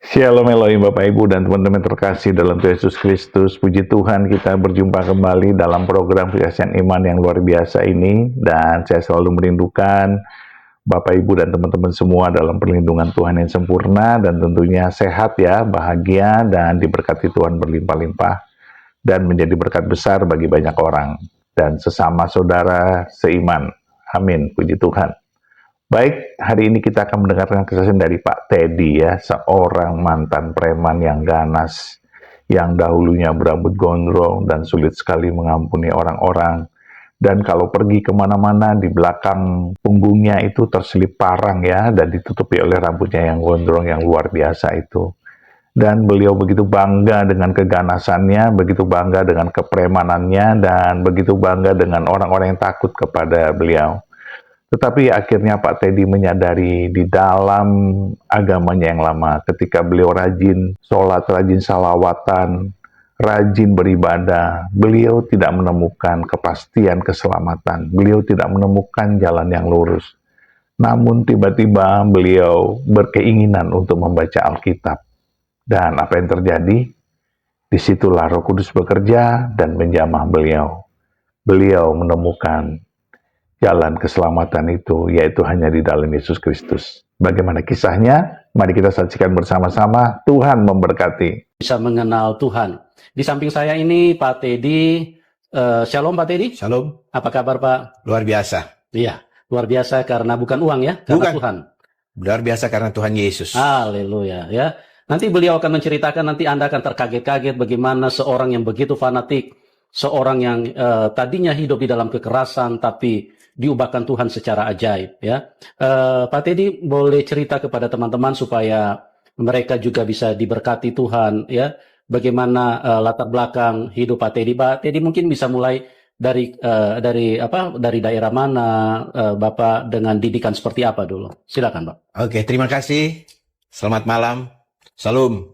Shalom Elohim Bapak Ibu dan teman-teman terkasih dalam Tuhan Yesus Kristus. Puji Tuhan kita berjumpa kembali dalam program Kesaksian Iman yang luar biasa ini. Dan saya selalu merindukan Bapak Ibu dan teman-teman semua dalam perlindungan Tuhan yang sempurna. Dan tentunya sehat ya, bahagia dan diberkati Tuhan berlimpah-limpah. Dan menjadi berkat besar bagi banyak orang. Dan sesama saudara seiman. Amin, puji Tuhan. Baik, hari ini kita akan mendengarkan kesaksian dari Pak Teddy ya, seorang mantan preman yang ganas, yang dahulunya berambut gondrong dan sulit sekali mengampuni orang-orang. Dan kalau pergi kemana-mana, di belakang punggungnya itu terselip parang ya, dan ditutupi oleh rambutnya yang gondrong yang luar biasa itu. Dan beliau begitu bangga dengan keganasannya, begitu bangga dengan kepremanannya, dan begitu bangga dengan orang-orang yang takut kepada beliau. Tetapi akhirnya Pak Teddy menyadari di dalam agamanya yang lama, ketika beliau rajin sholat, rajin salawatan, rajin beribadah, beliau tidak menemukan kepastian keselamatan. Beliau tidak menemukan jalan yang lurus. Namun tiba-tiba beliau berkeinginan untuk membaca Alkitab. Dan apa yang terjadi? Disitulah Roh Kudus bekerja dan menjamah beliau. Beliau menemukan jalan keselamatan itu, yaitu hanya di dalam Yesus Kristus. Bagaimana kisahnya? Mari kita saksikan bersama-sama. Tuhan memberkati. Bisa mengenal Tuhan. Di samping saya ini Pak Teddy. Shalom Pak Teddy. Shalom. Apa kabar Pak? Luar biasa. Iya, luar biasa karena bukan uang ya, karena Bukan. Tuhan. Luar biasa karena Tuhan Yesus. Haleluya ya. Nanti beliau akan menceritakan, nanti Anda akan terkaget-kaget bagaimana seorang yang begitu fanatik, seorang yang tadinya hidup di dalam kekerasan tapi diubahkan Tuhan secara ajaib ya. Pak Teddy boleh cerita kepada teman-teman supaya mereka juga bisa diberkati Tuhan ya. Bagaimana latar belakang hidup Pak Teddy? Pak Teddy mungkin bisa mulai dari daerah mana, Bapak dengan didikan seperti apa dulu. Silakan Pak. Oke, terima kasih. Selamat malam. Salam.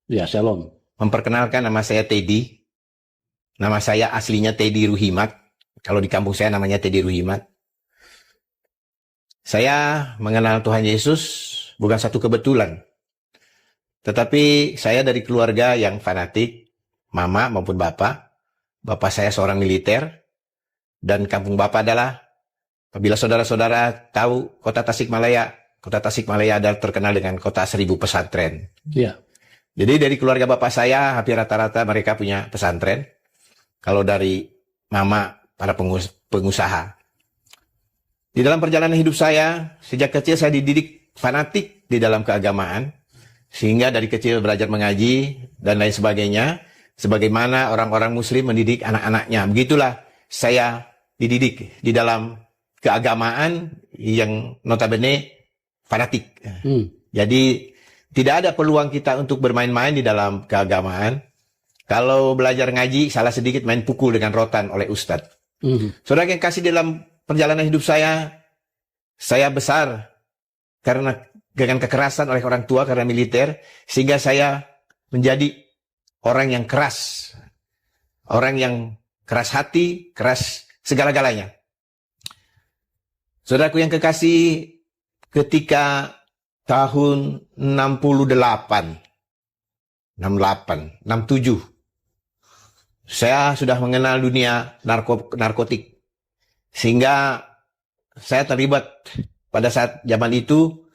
Ya, shalom. Memperkenalkan, nama saya Teddy. Nama saya aslinya Teddy Ruhimat. Kalau di kampung saya namanya Teddy Ruhimat. Saya mengenal Tuhan Yesus bukan satu kebetulan. Tetapi saya dari keluarga yang fanatik, mama maupun bapak. Bapak saya seorang militer. Dan kampung bapak adalah, apabila saudara-saudara tahu kota Tasikmalaya adalah terkenal dengan kota 1000 pesantren. Iya. Jadi dari keluarga bapak saya, hampir rata-rata mereka punya pesantren. Kalau dari mama, para pengusaha. Di dalam perjalanan hidup saya, sejak kecil saya dididik fanatik di dalam keagamaan. Sehingga dari kecil belajar mengaji dan lain sebagainya. Sebagaimana orang-orang muslim mendidik anak-anaknya. Begitulah saya dididik di dalam keagamaan yang notabene fanatik. Jadi tidak ada peluang kita untuk bermain-main di dalam keagamaan. Kalau belajar ngaji, salah sedikit main pukul dengan rotan oleh ustadz. Saudara yang kasih, dalam perjalanan hidup saya besar karena dengan kekerasan oleh orang tua karena militer, sehingga saya menjadi orang yang keras. Orang yang keras hati, keras segala-galanya. Saudaraku yang kekasih, ketika tahun 68, 67, saya sudah mengenal dunia narkotik. Sehingga saya terlibat pada saat zaman itu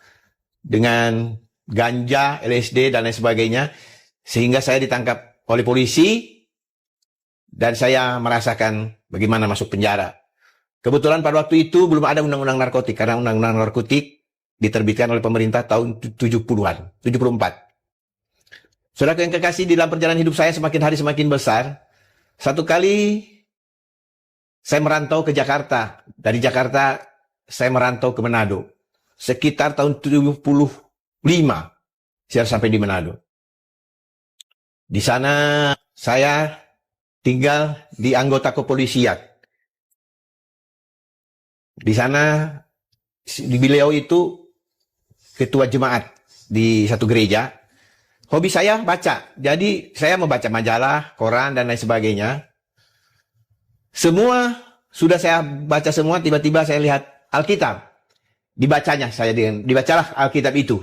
dengan ganja, LSD, dan lain sebagainya. Sehingga saya ditangkap oleh polisi dan saya merasakan bagaimana masuk penjara. Kebetulan pada waktu itu belum ada undang-undang narkotik, karena undang-undang narkotik diterbitkan oleh pemerintah tahun 70-an, 74. Saudara yang kekasih, di dalam perjalanan hidup saya semakin hari semakin besar. Satu kali saya merantau ke Jakarta. Dari Jakarta saya merantau ke Manado. Sekitar tahun 75 saya sampai di Manado. Di sana saya tinggal di anggota kepolisian. Di sana beliau itu ketua jemaat di satu gereja. Hobi saya baca. Jadi saya membaca majalah, koran, dan lain sebagainya. Semua sudah saya baca semua, tiba-tiba saya lihat Alkitab. Dibacalah Alkitab itu.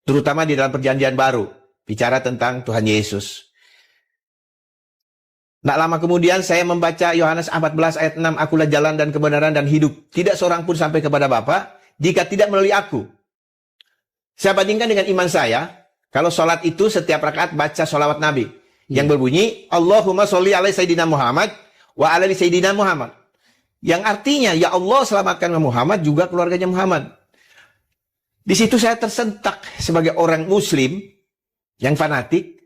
terutama di dalam perjanjian baru, bicara tentang Tuhan Yesus. Tidak lama kemudian saya membaca Yohanes 14 ayat 6, akulah jalan dan kebenaran dan hidup. Tidak seorang pun sampai kepada Bapa jika tidak melalui aku. Saya bandingkan dengan iman saya, kalau sholat itu setiap rakaat baca sholawat Nabi. Yang berbunyi, Allahumma sholli ala Sayyidina Muhammad wa ala Sayyidina Muhammad. Yang artinya, ya Allah selamatkan Muhammad juga keluarganya Muhammad. Di situ saya tersentak sebagai orang Muslim yang fanatik.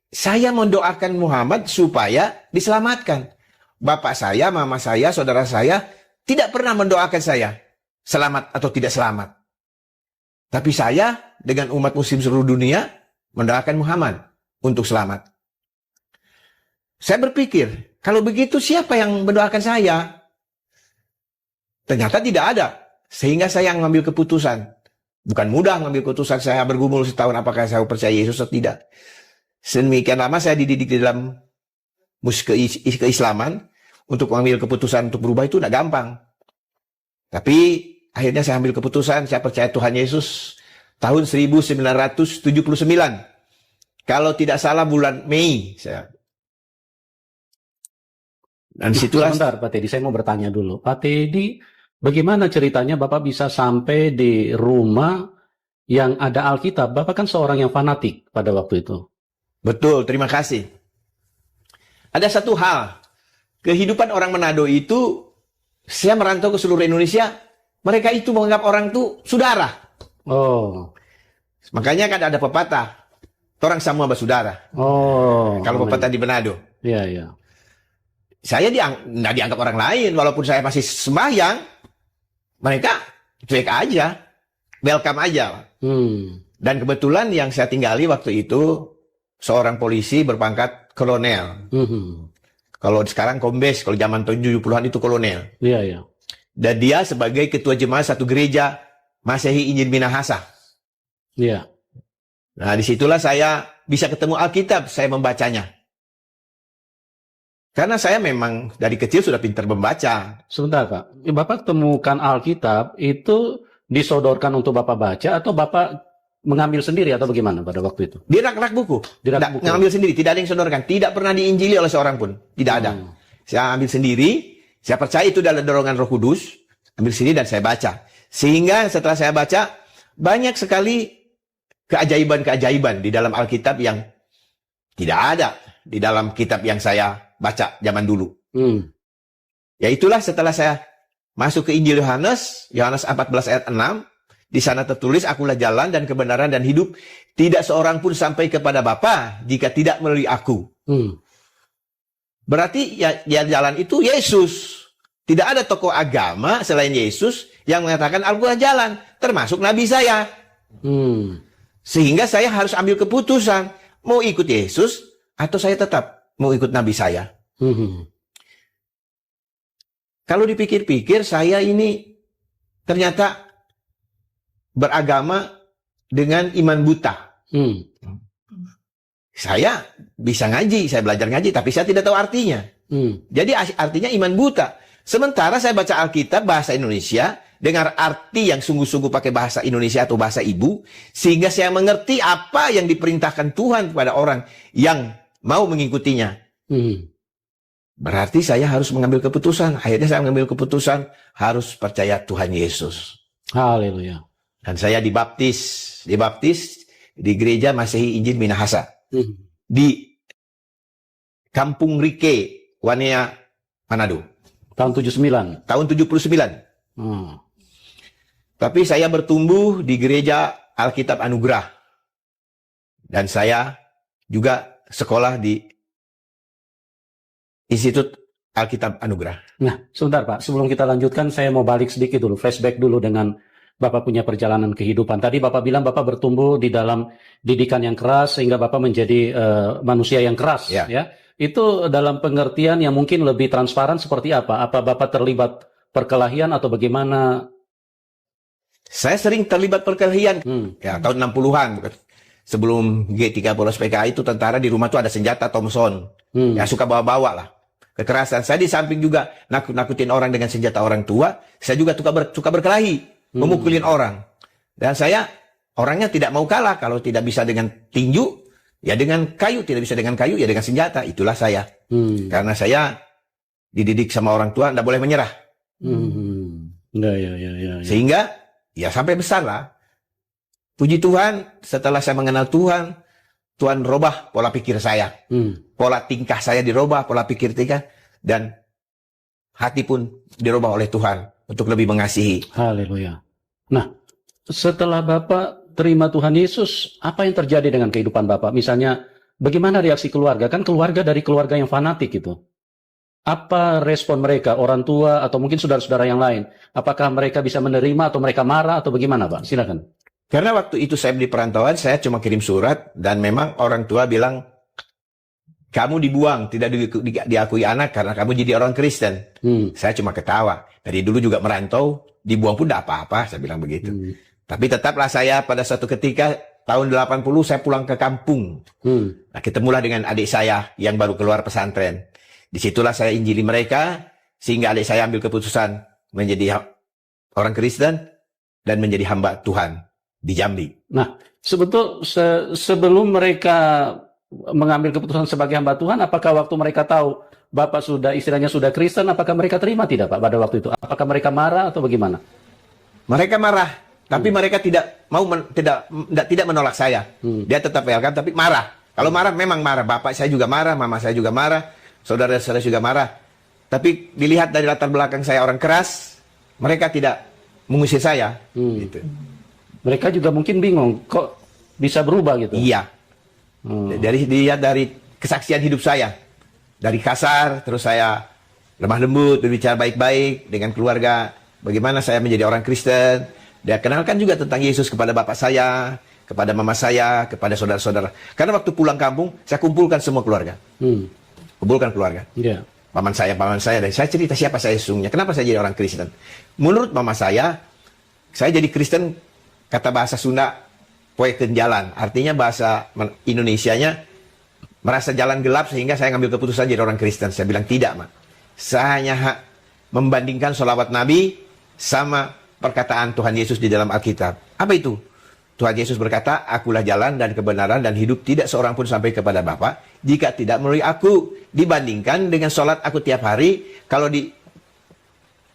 Saya mendoakan Muhammad supaya diselamatkan. Bapak saya, mama saya, saudara saya tidak pernah mendoakan saya selamat atau tidak selamat. Tapi saya dengan umat Muslim seluruh dunia mendoakan Muhammad untuk selamat. Saya berpikir, kalau begitu siapa yang mendoakan saya? Ternyata tidak ada. Sehingga saya mengambil keputusan. Bukan mudah mengambil keputusan, saya bergumul setahun apakah saya percaya Yesus atau tidak. Sedemikian lama saya dididik di dalam keislaman. Untuk mengambil keputusan untuk berubah itu tidak gampang. Tapi akhirnya saya ambil keputusan, saya percaya Tuhan Yesus tahun 1979. Kalau tidak salah bulan Mei. Dan disitulah. Sebentar Pak Teddy, saya mau bertanya dulu. Pak Teddy, bagaimana ceritanya Bapak bisa sampai di rumah yang ada Alkitab? Bapak kan seorang yang fanatik pada waktu itu. Betul, terima kasih. Ada satu hal. Kehidupan orang Manado itu, saya merantau ke seluruh Indonesia, mereka itu menganggap orang itu saudara. Oh. Makanya kan ada pepatah, orang semua bersaudara. Oh. Kalau pepatah di Manado. Iya, iya. Saya nggak dianggap orang lain, walaupun saya masih sembahyang, mereka cuek aja, welcome aja. Dan kebetulan yang saya tinggali waktu itu, seorang polisi berpangkat kolonel. Kalau sekarang kombes, kalau zaman 70-an itu kolonel. Iya, iya. Dan dia sebagai ketua jemaat satu gereja Masehi Injil Minahasa. Iya. Nah, disitulah saya bisa ketemu Alkitab, saya membacanya. Karena saya memang dari kecil sudah pintar membaca. Sebentar Pak, Bapak temukan Alkitab itu disodorkan untuk Bapak baca atau Bapak mengambil sendiri atau bagaimana pada waktu itu? Di rak-rak buku. Ngambil sendiri, tidak ada yang sodorkan. Tidak pernah diinjili oleh seorang pun. Tidak ada. Saya ambil sendiri, saya percaya itu adalah dorongan Roh Kudus. Ambil sendiri dan saya baca. Sehingga setelah saya baca, banyak sekali keajaiban-keajaiban di dalam Alkitab yang tidak ada di dalam kitab yang saya baca zaman dulu. Ya itulah setelah saya masuk ke Injil Yohanes 14 ayat 6, di sana tertulis, akulah jalan dan kebenaran dan hidup. Tidak seorang pun sampai kepada Bapa jika tidak melalui aku. Berarti ya jalan itu Yesus. Tidak ada tokoh agama selain Yesus yang mengatakan akulah jalan, termasuk Nabi saya. Sehingga saya harus ambil keputusan, mau ikut Yesus atau saya tetap mau ikut Nabi saya. Kalau dipikir-pikir, saya ini ternyata beragama dengan iman buta. Saya bisa ngaji, saya belajar ngaji, tapi saya tidak tahu artinya. Jadi artinya iman buta. Sementara saya baca Alkitab bahasa Indonesia, dengan arti yang sungguh-sungguh pakai bahasa Indonesia atau bahasa ibu, sehingga saya mengerti apa yang diperintahkan Tuhan kepada orang yang mau mengikutinya. Berarti saya harus mengambil keputusan. Akhirnya saya mengambil keputusan harus percaya Tuhan Yesus. Haleluya. Dan saya dibaptis di gereja Masehi Injil Minahasa. Di Kampung Rike, Wanea, Manado. Tahun 79. Tahun 79. Tapi saya bertumbuh di gereja Alkitab Anugerah. Dan saya juga sekolah di Institut Alkitab Anugerah. Nah, sebentar Pak, sebelum kita lanjutkan, saya mau balik sedikit dulu, flashback dulu dengan Bapak punya perjalanan kehidupan. Tadi Bapak bilang Bapak bertumbuh di dalam didikan yang keras, sehingga Bapak menjadi manusia yang keras. Ya. Itu dalam pengertian yang mungkin lebih transparan seperti apa? Apa Bapak terlibat perkelahian atau bagaimana? Saya sering terlibat perkelahian. Ya, tahun 60-an. Sebelum G30 PKI itu tentara di rumah tuh ada senjata Thompson. Ya suka bawa-bawa lah. Kekerasan. Saya di samping juga nakut-nakutin orang dengan senjata orang tua. Saya juga suka berkelahi. Memukulin orang. Dan saya orangnya tidak mau kalah. Kalau tidak bisa dengan tinju, ya dengan kayu. Tidak bisa dengan kayu, ya dengan senjata. Itulah saya. Karena saya dididik sama orang tua, tidak boleh menyerah. Ya. Sehingga, ya sampai besar lah. Puji Tuhan, setelah saya mengenal Tuhan, Tuhan robah pola pikir saya. Pola tingkah saya dirubah, pola pikir tingkah. Dan hati pun dirubah oleh Tuhan untuk lebih mengasihi. Haleluya. Nah, setelah Bapak terima Tuhan Yesus, apa yang terjadi dengan kehidupan Bapak? Misalnya, bagaimana reaksi keluarga? Kan keluarga dari keluarga yang fanatik itu. Apa respon mereka, orang tua atau mungkin saudara-saudara yang lain? Apakah mereka bisa menerima atau mereka marah atau bagaimana, Pak? Silakan. Karena waktu itu saya di perantauan, saya cuma kirim surat dan memang orang tua bilang, kamu dibuang, tidak diakui anak karena kamu jadi orang Kristen. Saya cuma ketawa. Dari dulu juga merantau, dibuang pun tidak apa-apa, saya bilang begitu. Tapi tetaplah saya pada suatu ketika, tahun 80 saya pulang ke kampung. Nah, ketemulah dengan adik saya yang baru keluar pesantren. Disitulah saya injili mereka, sehingga adik saya ambil keputusan menjadi orang Kristen dan menjadi hamba Tuhan di Jambi. Nah, sebelum mereka mengambil keputusan sebagai hamba Tuhan, apakah waktu mereka tahu Bapak sudah istilahnya sudah Kristen, apakah mereka terima tidak Pak pada waktu itu? Apakah mereka marah atau bagaimana? Mereka marah, tapi mereka tidak mau tidak menolak saya. Dia tetap welcome, tapi marah. Kalau marah memang marah. Bapak saya juga marah, mama saya juga marah, saudara-saudara juga marah. Tapi dilihat dari latar belakang saya orang keras, mereka tidak mengusir saya. Gitu. Mereka juga mungkin bingung, kok bisa berubah gitu? Iya. Dilihat dari kesaksian hidup saya. Dari kasar, terus saya lemah lembut, berbicara baik-baik dengan keluarga. Bagaimana saya menjadi orang Kristen. Dia kenalkan juga tentang Yesus kepada bapak saya, kepada mama saya, kepada saudara-saudara. Karena waktu pulang kampung, saya kumpulkan semua keluarga. Kumpulkan keluarga. Yeah. Paman saya, dan saya cerita siapa saya sesungguhnya. Kenapa saya jadi orang Kristen. Menurut mama saya jadi Kristen, kata bahasa Sunda, poeken jalan. Artinya bahasa Indonesianya, merasa jalan gelap sehingga saya ngambil keputusan jadi orang Kristen. Saya bilang tidak, Mak. Saya hanya membandingkan sholawat Nabi sama perkataan Tuhan Yesus di dalam Alkitab. Apa itu? Tuhan Yesus berkata, akulah jalan dan kebenaran dan hidup, tidak seorang pun sampai kepada Bapa jika tidak melalui aku. Dibandingkan dengan sholat aku tiap hari, kalau di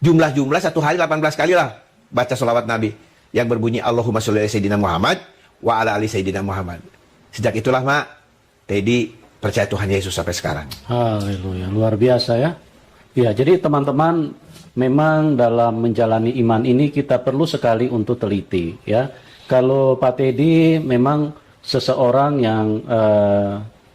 jumlah satu hari 18 kali lah baca sholawat Nabi yang berbunyi Allahumma sholli ala Sayyidina Muhammad wa ala ali Sayyidina Muhammad. Sejak itulah, Mak, Teddy percaya Tuhan Yesus sampai sekarang. Haleluya, luar biasa ya. Ya, jadi teman-teman, memang dalam menjalani iman ini kita perlu sekali untuk teliti ya. Kalau Pak Teddy memang seseorang yang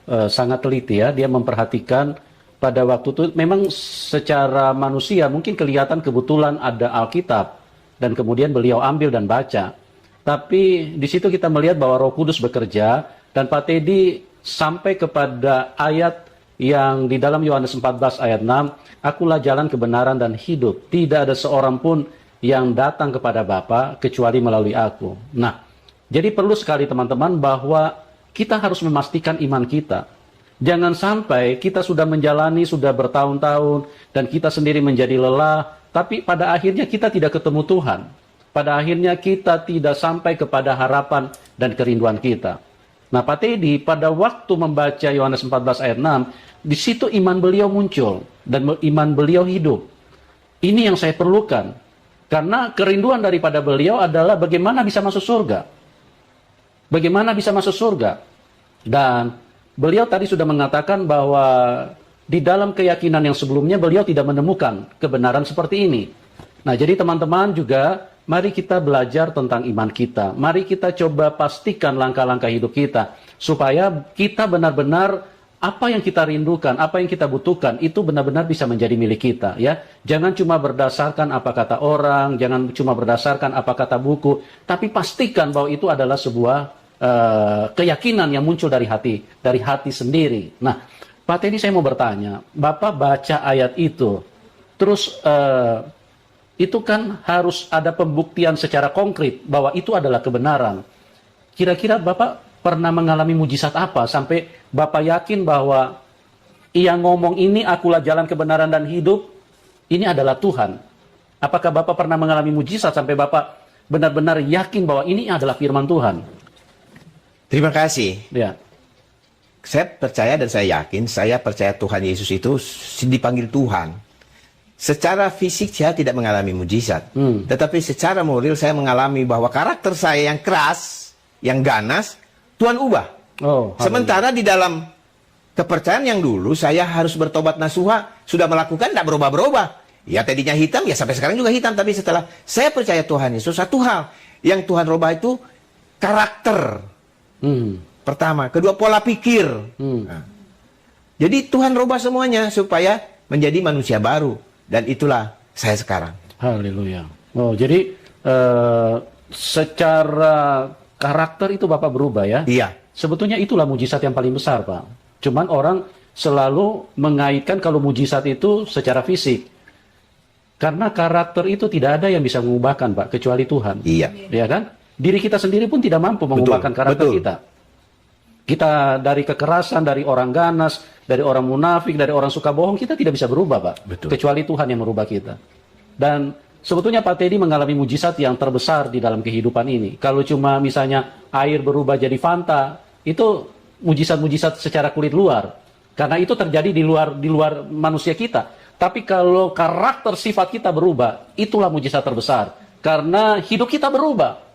sangat teliti ya, dia memperhatikan pada waktu itu memang secara manusia mungkin kelihatan kebetulan ada Alkitab dan kemudian beliau ambil dan baca. Tapi di situ kita melihat bahwa Roh Kudus bekerja dan Pak Teddy sampai kepada ayat yang di dalam Yohanes 14 ayat 6, akulah jalan kebenaran dan hidup, tidak ada seorang pun yang datang kepada Bapa kecuali melalui aku. Nah, jadi perlu sekali teman-teman bahwa kita harus memastikan iman kita. Jangan sampai kita sudah menjalani, sudah bertahun-tahun, dan kita sendiri menjadi lelah, tapi pada akhirnya kita tidak ketemu Tuhan. Pada akhirnya kita tidak sampai kepada harapan dan kerinduan kita. Nah, Pak Teddy pada waktu membaca Yohanes 14 ayat 6, di situ iman beliau muncul, dan iman beliau hidup. Ini yang saya perlukan. Karena kerinduan daripada beliau adalah bagaimana bisa masuk surga. Bagaimana bisa masuk surga. Dan beliau tadi sudah mengatakan bahwa di dalam keyakinan yang sebelumnya beliau tidak menemukan kebenaran seperti ini. Nah, jadi teman-teman juga mari kita belajar tentang iman kita. Mari kita coba pastikan langkah-langkah hidup kita. Supaya kita benar-benar apa yang kita rindukan, apa yang kita butuhkan, itu benar-benar bisa menjadi milik kita. Ya, jangan cuma berdasarkan apa kata orang, jangan cuma berdasarkan apa kata buku, tapi pastikan bahwa itu adalah sebuah keyakinan yang muncul dari hati sendiri. Nah, Pak Teddy saya mau bertanya, Bapak baca ayat itu, terus itu kan harus ada pembuktian secara konkret bahwa itu adalah kebenaran. Kira-kira Bapak pernah mengalami mujizat apa sampai Bapak yakin bahwa yang ngomong ini akulah jalan kebenaran dan hidup, ini adalah Tuhan? Apakah Bapak pernah mengalami mujizat sampai Bapak benar-benar yakin bahwa ini adalah firman Tuhan? Terima kasih. Ya. Saya percaya dan saya yakin, saya percaya Tuhan Yesus itu dipanggil Tuhan. Secara fisik saya tidak mengalami mujizat. Tetapi secara moral saya mengalami bahwa karakter saya yang keras, yang ganas, Tuhan ubah. Oh, Sementara di dalam kepercayaan yang dulu saya harus bertobat nasuha, sudah melakukan tidak berubah-berubah. Ya tadinya hitam, ya sampai sekarang juga hitam. Tapi setelah saya percaya Tuhan Yesus, satu hal yang Tuhan rubah itu karakter. Pertama, kedua pola pikir. Nah. Jadi Tuhan rubah semuanya supaya menjadi manusia baru. Dan itulah saya sekarang. Haleluya. Oh, jadi secara karakter itu Bapak berubah ya? Iya. Sebetulnya itulah mujizat yang paling besar, Pak. Cuman orang selalu mengaitkan kalau mujizat itu secara fisik. Karena karakter itu tidak ada yang bisa mengubahkan, Pak, kecuali Tuhan. Iya. Ya kan? Diri kita sendiri pun tidak mampu mengubahkan karakter kita. Kita dari kekerasan, dari orang ganas, dari orang munafik, dari orang suka bohong, kita tidak bisa berubah, Pak. Betul. Kecuali Tuhan yang merubah kita. Dan sebetulnya Pak Teddy mengalami mujizat yang terbesar di dalam kehidupan ini. Kalau cuma misalnya air berubah jadi Fanta, itu mujizat-mujizat secara kulit luar. Karena itu terjadi di luar manusia kita. Tapi kalau karakter sifat kita berubah, itulah mujizat terbesar. Karena hidup kita berubah.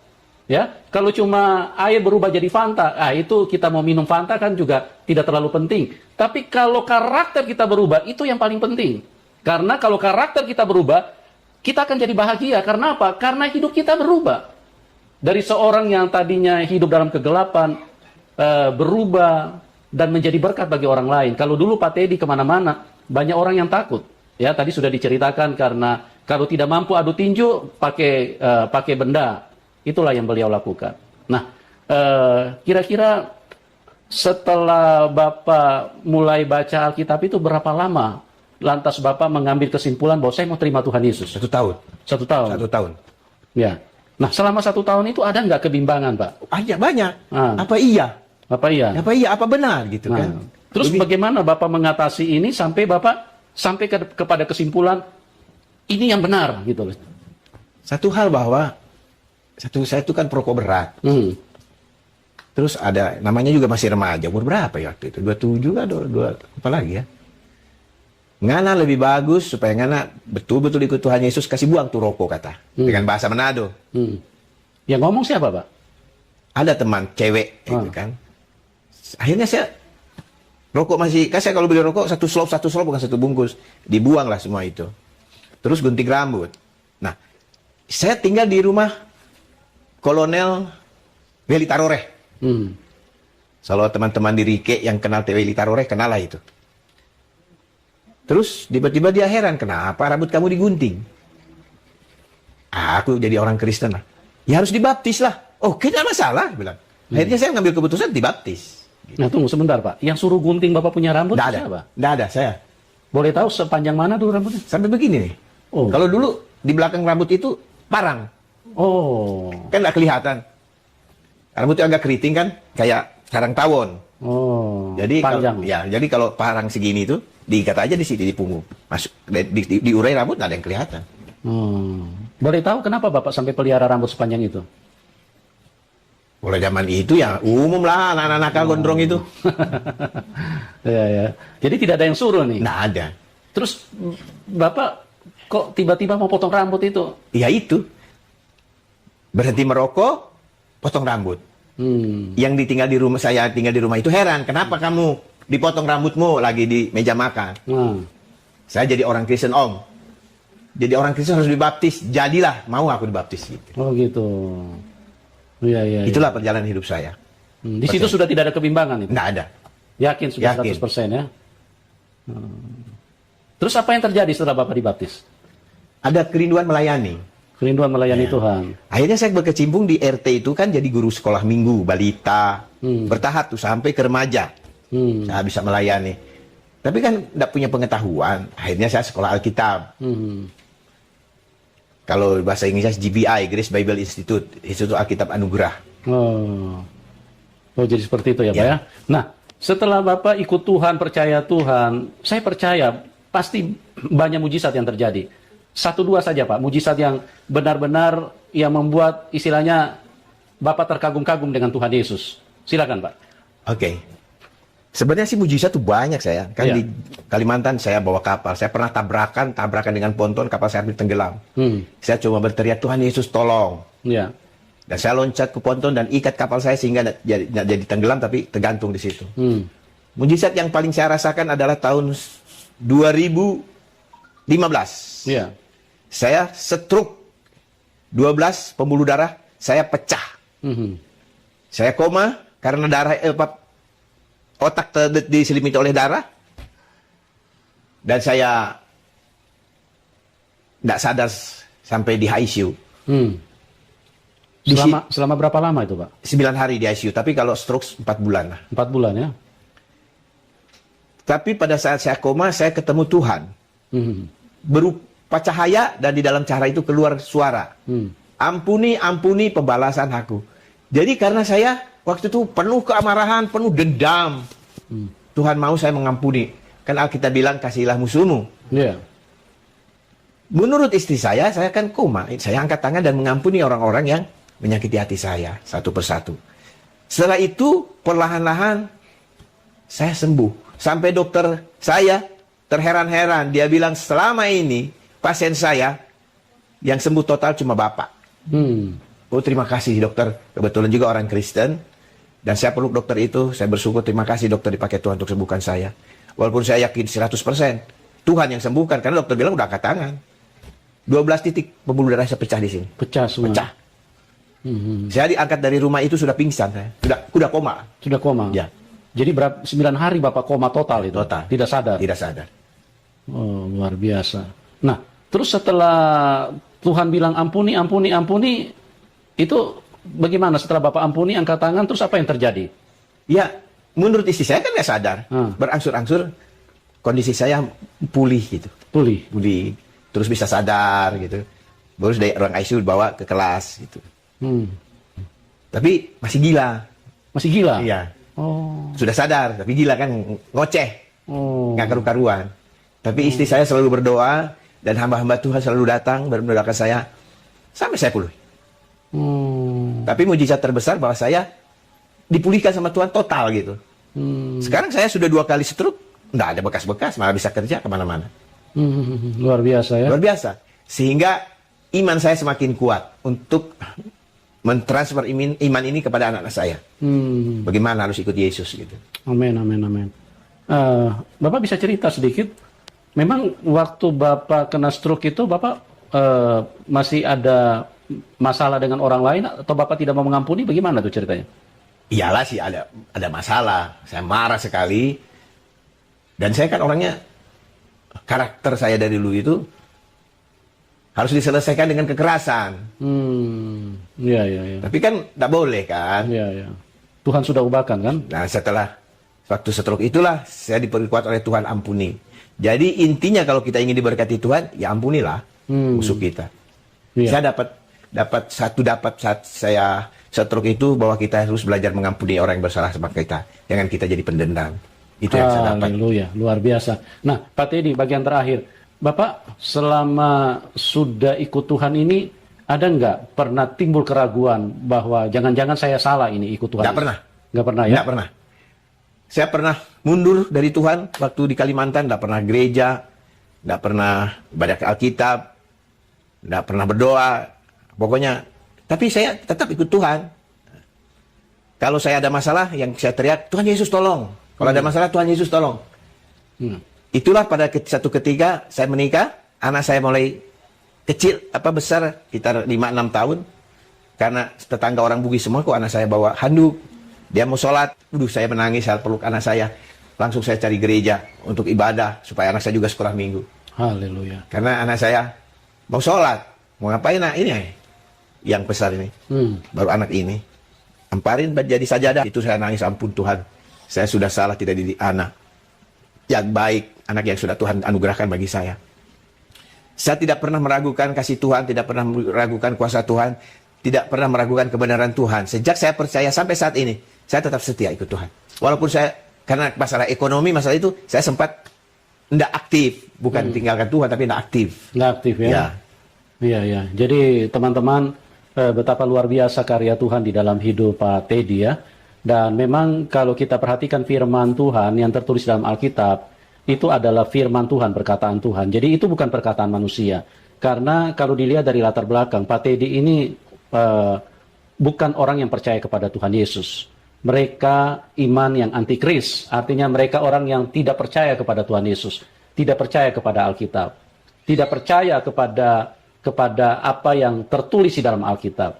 Ya, kalau cuma air berubah jadi Fanta, itu kita mau minum Fanta kan juga tidak terlalu penting. Tapi kalau karakter kita berubah, itu yang paling penting. Karena kalau karakter kita berubah, kita akan jadi bahagia. Karena apa? Karena hidup kita berubah. Dari seorang yang tadinya hidup dalam kegelapan, berubah dan menjadi berkat bagi orang lain. Kalau dulu Pak Teddy kemana-mana, banyak orang yang takut. Ya, tadi sudah diceritakan karena kalau tidak mampu adu tinju, pakai benda. Itulah yang beliau lakukan. Nah, kira-kira setelah Bapak mulai baca Alkitab itu berapa lama? Lantas Bapak mengambil kesimpulan bahwa saya mau terima Tuhan Yesus? 1 tahun. 1 tahun? 1 tahun. Ya. Nah, selama 1 tahun itu ada nggak kebimbangan, Pak? Banyak. Apa iya? Apa iya? Apa iya? Apa benar? Gitu kan. Terus bagaimana Bapak mengatasi ini sampai Bapak kepada kesimpulan ini yang benar gitu loh. Satu hal bahwa saya itu kan perokok berat. Terus ada namanya juga masih remaja. Umur berapa ya waktu itu? 27 kan? Apa lagi ya? Ngana lebih bagus supaya ngana betul-betul ikut Tuhan Yesus, kasih buang tuh rokok kata. Dengan bahasa Manado. Yang ngomong siapa, Pak? Ada teman cewek gitu kan. Akhirnya saya rokok masih, kan saya kalau beli rokok satu slop bukan satu bungkus, dibuang lah semua itu. Terus gunting rambut. Nah, saya tinggal di rumah Kolonel Weli Taroreh. Kalau teman-teman di Rike yang kenal Weli Taroreh, kenal lah itu. Terus tiba-tiba dia heran, kenapa rambut kamu digunting? Aku jadi orang Kristen lah. Ya harus dibaptis lah. Oke, tidak masalah, bilang. Akhirnya saya ngambil keputusan dibaptis. Nah, tunggu sebentar, Pak. Yang suruh gunting Bapak punya rambut Nggak ada. siapa? Nggak ada, saya. Boleh tahu sepanjang mana dulu rambutnya? Sampai begini nih. Oh. Kalau dulu di belakang rambut itu parang. Oh. Kan nggak kelihatan. Rambutnya agak keriting kan, kayak sarang tawon. Oh. Jadi panjang. jadi kalau parang segini itu diikat aja di sini di punggung. Masuk diurai rambut nggak ada yang kelihatan. Boleh tahu kenapa Bapak sampai pelihara rambut sepanjang itu? Mulai zaman itu ya umum lah anak-anak nakal gondrong itu. Ya. Jadi tidak ada yang suruh nih. Nggak ada. Terus Bapak kok tiba-tiba mau potong rambut itu? Ya itu. Berhenti merokok, potong rambut. Yang ditinggal di rumah, saya tinggal di rumah itu heran, kenapa kamu dipotong rambutmu lagi di meja makan? Saya jadi orang Kristen, Om. Jadi orang Kristen harus dibaptis. Jadilah, mau aku dibaptis gitu. Oh gitu. Iya. Itulah perjalanan hidup saya. Di situ sudah tidak ada kebimbangan itu? Nggak ada. Yakin sudah Yakin. 100% ya? Terus apa yang terjadi setelah Bapak dibaptis? Ada kerinduan melayani. Kerinduan melayani Tuhan. Akhirnya saya berkecimpung di RT itu kan jadi guru sekolah minggu, balita. Bertahap tuh sampai ke remaja. Saya bisa melayani. Tapi kan tidak punya pengetahuan. Akhirnya saya sekolah Alkitab. Kalau bahasa Inggrisnya GBI, Grace Bible Institute, Institut Alkitab Anugerah. Oh jadi seperti itu ya, Pak ya? Nah, setelah Bapak ikut Tuhan, percaya Tuhan, saya percaya pasti banyak mujizat yang terjadi. 1-2 saja Pak, mujizat yang benar-benar yang membuat istilahnya Bapak terkagum-kagum dengan Tuhan Yesus? Silakan, Pak. Oke. Sebenarnya sih mujizat tuh banyak saya. Kan Iya. di Kalimantan saya bawa kapal. Saya pernah tabrakan dengan ponton, kapal saya hampir tenggelam. Saya cuma berteriak, Tuhan Yesus tolong. Ya. Dan saya loncat ke ponton dan ikat kapal saya sehingga nggak jadi tenggelam, tapi tergantung di situ. Mujizat yang paling saya rasakan adalah tahun 2015. Ya. Saya stroke 12 pembuluh darah, saya pecah. Saya koma karena darah otak diselimiti oleh darah. Dan saya tidak sadar sampai di ICU. Selama berapa lama itu, Pak? 9 hari di ICU, tapi kalau stroke 4 bulan lah. 4 bulan ya. Tapi pada saat saya koma, saya ketemu Tuhan. Berupa cahaya dan di dalam cahaya itu keluar suara. Ampuni, ampuni pembalasan aku. Jadi karena saya waktu itu penuh keamarahan, penuh dendam. Tuhan mau saya mengampuni. Kan Alkitab bilang, kasihilah musuhmu. Iya. Menurut istri saya kan koma. Saya angkat tangan dan mengampuni orang-orang yang menyakiti hati saya satu persatu. Setelah itu perlahan-lahan saya sembuh. Sampai dokter saya terheran-heran. Dia bilang selama ini pasien saya yang sembuh total cuma Bapak. Oh, terima kasih dokter. Kebetulan juga orang Kristen. Dan saya peluk dokter itu. Saya bersyukur, terima kasih dokter dipakai Tuhan untuk sembuhkan saya. Walaupun saya yakin 100% Tuhan yang sembuhkan. Karena dokter bilang udah angkat tangan. 12 titik pembuluh darah saya pecah di sini. Pecah semua. Pecah. Saya diangkat dari rumah itu sudah pingsan. Saya. Sudah koma. Sudah koma? Ya. Jadi 9 hari Bapak koma total itu? Total. Tidak sadar? Tidak sadar. Oh, luar biasa. Nah, terus setelah Tuhan bilang ampuni, ampuni, ampuni, itu bagaimana setelah Bapak ampuni, angkat tangan, terus apa yang terjadi? Ya, menurut istri saya kan nggak sadar. Berangsur-angsur kondisi saya pulih gitu. Pulih? Pulih. Terus bisa sadar gitu. Baru dari ruang ICU bawa ke kelas gitu. Tapi masih gila. Masih gila? Iya. Oh. Sudah sadar, tapi gila kan, ngoceh. Nggak karu-karuan. Tapi istri saya selalu berdoa, dan hamba-hamba Tuhan selalu datang, mendoakan saya, sampai saya pulih. Tapi mujizat terbesar bahwa saya dipulihkan sama Tuhan total gitu. Sekarang saya sudah 2 kali stroke, nggak ada bekas-bekas, malah bisa kerja kemana-mana. Luar biasa ya? Luar biasa. Sehingga iman saya semakin kuat untuk mentransfer iman ini kepada anak-anak saya. Bagaimana harus ikut Yesus gitu. Amin, amin, amin. Bapak bisa cerita sedikit, memang waktu Bapak kena stroke itu Bapak masih ada masalah dengan orang lain atau Bapak tidak mau mengampuni, bagaimana tuh ceritanya? Iyalah sih ada masalah. Saya marah sekali. Dan saya kan orangnya, karakter saya dari dulu itu harus diselesaikan dengan kekerasan. Iya, iya, iya. Tapi kan tidak boleh kan. Iya, iya. Tuhan sudah ubahkan kan? Nah setelah waktu stroke itulah saya diperkuat oleh Tuhan ampuni. Jadi intinya kalau kita ingin diberkati Tuhan, ya ampunilah musuh kita. Iya. Saya dapat saat saya stroke itu bahwa kita harus belajar mengampuni orang yang bersalah sama kita. Jangan kita jadi pendendam. Itu yang saya dapat. Haleluya, luar biasa. Nah, Pak Teddy, bagian terakhir. Bapak selama sudah ikut Tuhan ini, ada nggak pernah timbul keraguan bahwa jangan-jangan saya salah ini ikut Tuhan? Nggak pernah. Nggak pernah ya? Nggak pernah. Saya pernah mundur dari Tuhan waktu di Kalimantan, nggak pernah gereja, nggak pernah baca Alkitab, nggak pernah berdoa, pokoknya. Tapi saya tetap ikut Tuhan. Kalau saya ada masalah, yang saya teriak, Tuhan Yesus tolong. Kalau ada masalah, Tuhan Yesus tolong. Itulah pada satu ketika saya menikah, anak saya mulai kecil, besar, sekitar 5-6 tahun. Karena tetangga orang Bugis semua, kok anak saya bawa handuk. Dia mau sholat, saya menangis, saya peluk anak saya. Langsung saya cari gereja untuk ibadah, supaya anak saya juga sekolah minggu. Haleluya. Karena anak saya mau sholat, mau ngapain, nah ini yang besar ini. Baru anak ini. Amparin jadi sajadah, itu saya nangis, ampun Tuhan. Saya sudah salah, tidak didik anak yang baik, anak yang sudah Tuhan anugerahkan bagi saya. Saya tidak pernah meragukan kasih Tuhan, tidak pernah meragukan kuasa Tuhan, tidak pernah meragukan kebenaran Tuhan. Sejak saya percaya sampai saat ini, saya tetap setia ikut Tuhan. Walaupun saya, karena masalah ekonomi, masalah itu, saya sempat tidak aktif. Bukan tinggalkan Tuhan, tapi tidak aktif. Nggak aktif ya? Ya. Iya, iya. Jadi teman-teman, betapa luar biasa karya Tuhan di dalam hidup Pak Teddy ya. Dan memang kalau kita perhatikan firman Tuhan yang tertulis dalam Alkitab, itu adalah firman Tuhan, perkataan Tuhan. Jadi itu bukan perkataan manusia. Karena kalau dilihat dari latar belakang, Pak Teddy ini bukan orang yang percaya kepada Tuhan Yesus. Mereka iman yang antikris, artinya mereka orang yang tidak percaya kepada Tuhan Yesus, tidak percaya kepada Alkitab, tidak percaya kepada apa yang tertulis di dalam Alkitab.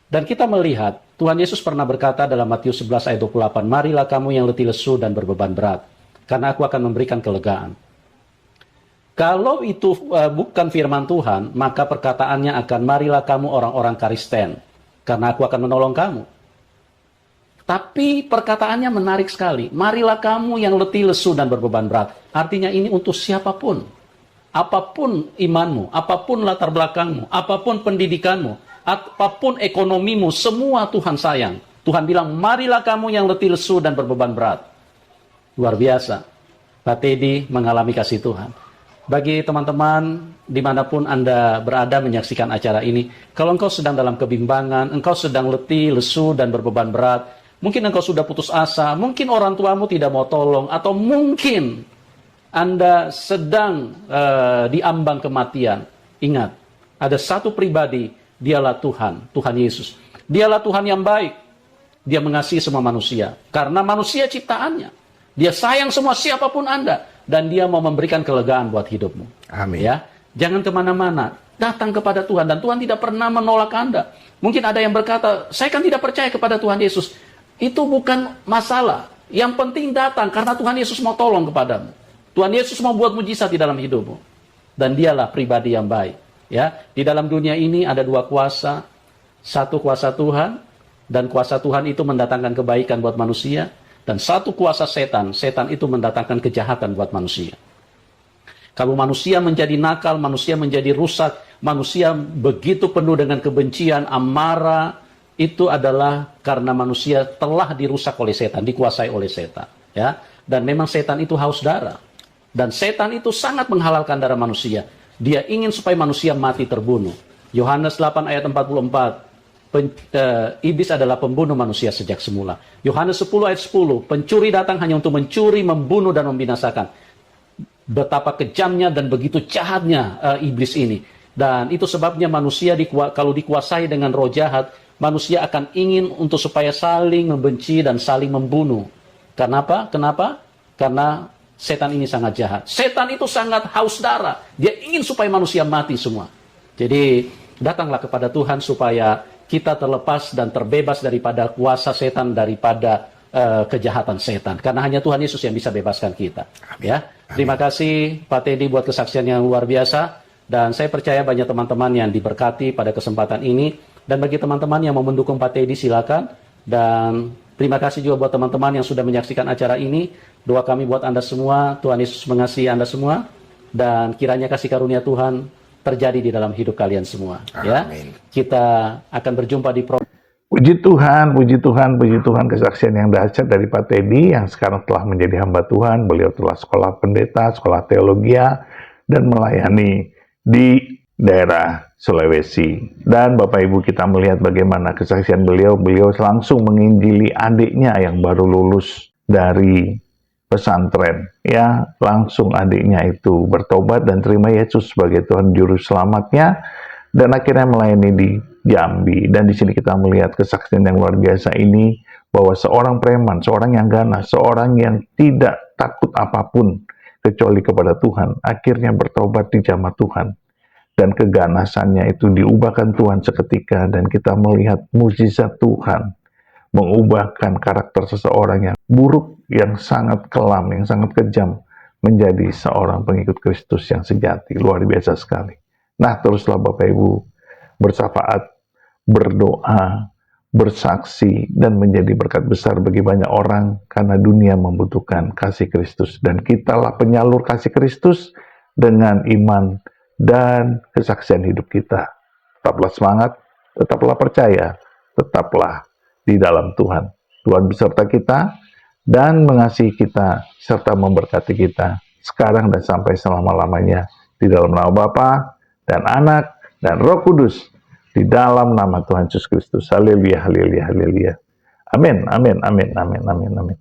Dan kita melihat Tuhan Yesus pernah berkata dalam Matius 11 ayat 28, "Marilah kamu yang letih lesu dan berbeban berat, karena aku akan memberikan kelegaan." Kalau itu bukan firman Tuhan, maka perkataannya akan, "Marilah kamu orang-orang Kristen, karena aku akan menolong kamu." Tapi perkataannya menarik sekali. Marilah kamu yang letih lesu dan berbeban berat. Artinya ini untuk siapapun. Apapun imanmu, apapun latar belakangmu, apapun pendidikanmu, apapun ekonomimu, semua Tuhan sayang. Tuhan bilang, marilah kamu yang letih lesu dan berbeban berat. Luar biasa. Pak Teddy mengalami kasih Tuhan. Bagi teman-teman, dimanapun Anda berada menyaksikan acara ini, kalau engkau sedang dalam kebimbangan, engkau sedang letih, lesu, dan berbeban berat, mungkin engkau sudah putus asa, mungkin orang tuamu tidak mau tolong, atau mungkin Anda sedang diambang kematian. Ingat, ada satu pribadi, dialah Tuhan, Tuhan Yesus. Dialah Tuhan yang baik. Dia mengasihi semua manusia. Karena manusia ciptaannya. Dia sayang semua siapapun Anda. Dan dia mau memberikan kelegaan buat hidupmu. Amin. Ya, jangan kemana-mana. Datang kepada Tuhan. Dan Tuhan tidak pernah menolak Anda. Mungkin ada yang berkata, saya kan tidak percaya kepada Tuhan Yesus. Itu bukan masalah. Yang penting datang karena Tuhan Yesus mau tolong kepadamu. Tuhan Yesus mau buat mujizat di dalam hidupmu. Dan dialah pribadi yang baik. Ya, di dalam dunia ini ada dua kuasa. Satu kuasa Tuhan. Dan kuasa Tuhan itu mendatangkan kebaikan buat manusia. Dan satu kuasa setan. Setan itu mendatangkan kejahatan buat manusia. Kalau manusia menjadi nakal, manusia menjadi rusak, manusia begitu penuh dengan kebencian, amarah, itu adalah karena manusia telah dirusak oleh setan, dikuasai oleh setan. Ya, dan memang setan itu haus darah. Dan setan itu sangat menghalalkan darah manusia. Dia ingin supaya manusia mati terbunuh. Yohanes 8 ayat 44. Iblis adalah pembunuh manusia sejak semula. Yohanes 10 ayat 10. Pencuri datang hanya untuk mencuri, membunuh, dan membinasakan. Betapa kejamnya dan begitu jahatnya iblis ini. Dan itu sebabnya manusia kalau dikuasai dengan roh jahat, manusia akan ingin untuk supaya saling membenci dan saling membunuh. Kenapa? Karena setan ini sangat jahat. Setan itu sangat haus darah. Dia ingin supaya manusia mati semua. Jadi datanglah kepada Tuhan supaya kita terlepas dan terbebas daripada kuasa setan, daripada kejahatan setan. Karena hanya Tuhan Yesus yang bisa bebaskan kita. Amin. Ya, terima kasih Pak Teddy buat kesaksian yang luar biasa. Dan saya percaya banyak teman-teman yang diberkati pada kesempatan ini. Dan bagi teman-teman yang mau mendukung Pak Teddy, silakan. Dan terima kasih juga buat teman-teman yang sudah menyaksikan acara ini. Doa kami buat Anda semua, Tuhan Yesus mengasihi Anda semua. Dan kiranya kasih karunia Tuhan terjadi di dalam hidup kalian semua. Ya, kita akan berjumpa di program. Puji Tuhan, kesaksian yang dahsyat dari Pak Teddy yang sekarang telah menjadi hamba Tuhan. Beliau telah sekolah pendeta, sekolah teologia, dan melayani di daerah Sulawesi. Dan Bapak Ibu, kita melihat bagaimana kesaksian beliau langsung menginjili adiknya yang baru lulus dari pesantren. Ya, langsung adiknya itu bertobat dan terima Yesus sebagai Tuhan Juru Selamatnya. Dan akhirnya melayani di Jambi. Dan di sini kita melihat kesaksian yang luar biasa ini, bahwa seorang preman, seorang yang ganas, seorang yang tidak takut apapun kecuali kepada Tuhan, akhirnya bertobat di jamah Tuhan. Dan keganasannya itu diubahkan Tuhan seketika, dan kita melihat mukjizat Tuhan mengubahkan karakter seseorang yang buruk, yang sangat kelam, yang sangat kejam, menjadi seorang pengikut Kristus yang sejati. Luar biasa sekali. Nah, teruslah Bapak Ibu bersafaat, berdoa, bersaksi, dan menjadi berkat besar bagi banyak orang, karena dunia membutuhkan kasih Kristus. Dan kitalah penyalur kasih Kristus dengan iman dan kesaksian hidup kita. Tetaplah semangat, tetaplah percaya, tetaplah di dalam Tuhan. Tuhan beserta kita dan mengasihi kita serta memberkati kita sekarang dan sampai selama-lamanya. Di dalam nama Bapa dan Anak dan Roh Kudus. Di dalam nama Tuhan Yesus Kristus. Haleluya, haleluya, haleluya. Amin, amin, amin, amin, amin, amin.